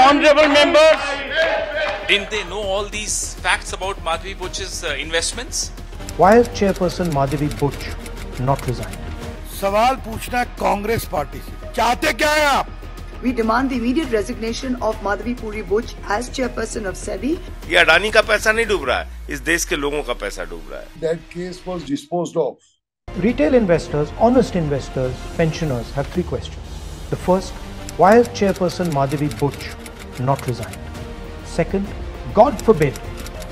Honorable members, Didn't they know all these facts about Madhavi Butch's investments? Why has Chairperson Madhavi Butch not resigned? सवाल पूछना है Congress party से, चाहते क्या है आप? We demand the immediate resignation of Madhavi Puri Butch as chairperson of SEBI. ये अडानी का पैसा नहीं डूब रहा है, इस देश के लोगों का पैसा डूब रहा है. That case was disposed of. Retail investors, honest investors, pensioners have three questions. The first, why has Chairperson Madhavi Butch not resigned? Second, God forbid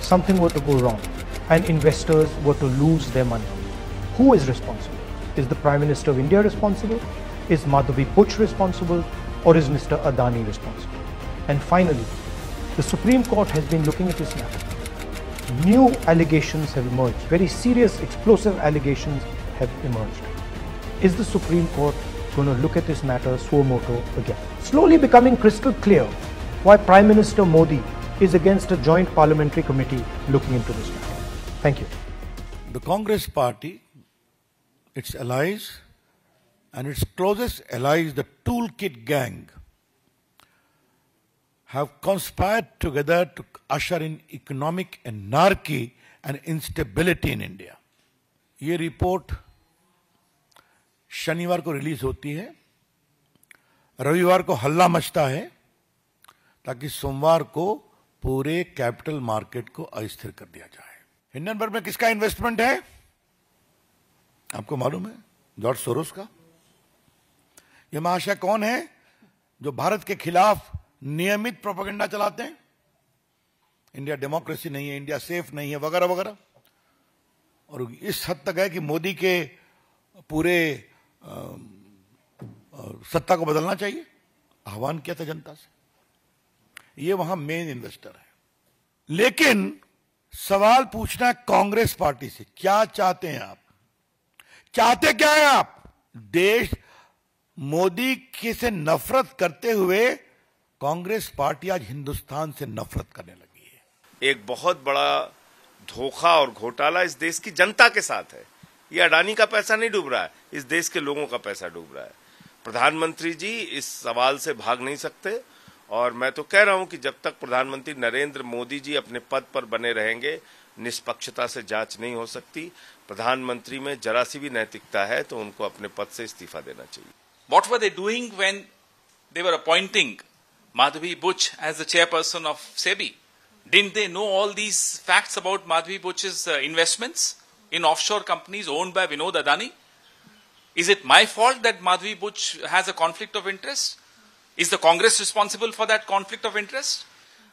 something were to go wrong and investors were to lose their money. Who is responsible? Is the Prime Minister of India responsible? Is Madhavi Butch responsible? Or is Mr. Adani responsible? And finally, the Supreme Court has been looking at this matter. New allegations have emerged, very serious, explosive allegations have emerged. Is the Supreme Court going to look at this matter suo motu again? Slowly becoming crystal clear why Prime Minister Modi is against a joint parliamentary committee looking into this matter. Thank you. The Congress party, its allies, and its closest allies, the Toolkit Gang, have conspired together to usher in economic anarchy and instability in India. ये report शनिवार को release होती है, रविवार को हल्ला मचता है ताकि सोमवार को पूरे कैपिटल मार्केट को अस्थिर कर दिया जाए. हिंडनबर्ग में किसका इन्वेस्टमेंट है आपको मालूम है? जॉर्ज सोरोस का. ये महाशय कौन है जो भारत के खिलाफ नियमित प्रोपेगेंडा चलाते हैं? इंडिया डेमोक्रेसी नहीं है, इंडिया सेफ नहीं है, वगैरह वगैरह. और इस हद तक है कि मोदी के पूरे सत्ता को बदलना चाहिए. आह्वान किया था जनता से. ये वहां मेन इन्वेस्टर है. लेकिन सवाल पूछना है कांग्रेस पार्टी से, क्या चाहते हैं आप? चाहते क्या है आप? देश मोदी की से नफरत करते हुए कांग्रेस पार्टी आज हिंदुस्तान से नफरत करने लगी है. एक बहुत बड़ा धोखा और घोटाला इस देश की जनता के साथ है. ये अडानी का पैसा नहीं डूब रहा है, इस देश के लोगों का पैसा डूब रहा है. प्रधानमंत्री जी इस सवाल से भाग नहीं सकते और मैं तो कह रहा हूं कि जब तक प्रधानमंत्री नरेंद्र मोदी जी अपने पद पर बने रहेंगे, निष्पक्षता से जांच नहीं हो सकती. प्रधानमंत्री में जरा सी भी नैतिकता है तो उनको अपने पद से इस्तीफा देना चाहिए. What were they doing when they were appointing Madhavi Butch as the chairperson of SEBI? Didn't they know all these facts about Madhavi Butch's investments in offshore companies owned by Vinod Adani? Is it my fault that Madhavi Butch has a conflict of interest? Is the Congress responsible for that conflict of interest?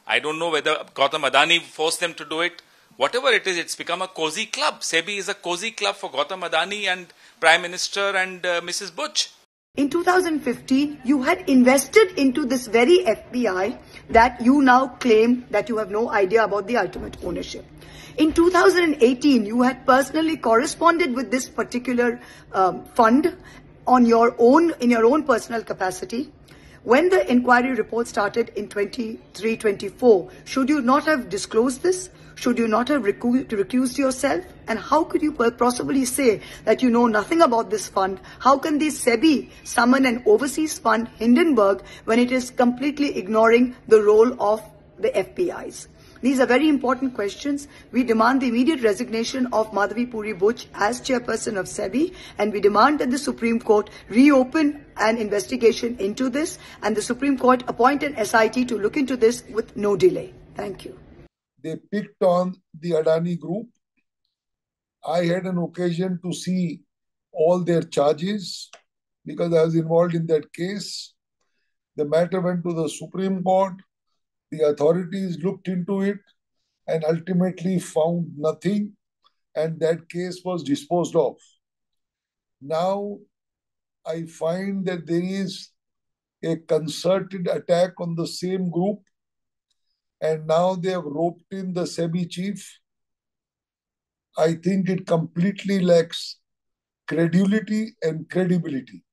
I don't know whether Gautam Adani forced them to do it. Whatever it is, it's become a cozy club. SEBI is a cozy club for Gautam Adani and Prime Minister and Mrs. Butch. In 2015, you had invested into this very FBI that you now claim that you have no idea about the ultimate ownership. In 2018, you had personally corresponded with this particular fund on your own, in your own personal capacity. When the inquiry report started in 23-24, should you not have disclosed this? Should you not have recused yourself? And how could you possibly say that you know nothing about this fund? How can the SEBI summon an overseas fund, Hindenburg, when it is completely ignoring the role of the FPIs? These are very important questions. We demand the immediate resignation of Madhavi Puri Butch as chairperson of SEBI, and we demand that the Supreme Court reopen an investigation into this and the Supreme Court appoint an SIT to look into this with no delay. Thank you. They picked on the Adani group. I had an occasion to see all their charges because I was involved in that case. The matter went to the Supreme Court. The authorities looked into it and ultimately found nothing, and that case was disposed of. Now, I find that there is a concerted attack on the same group, and now they have roped in the SEBI chief. I think it completely lacks credibility and credibility.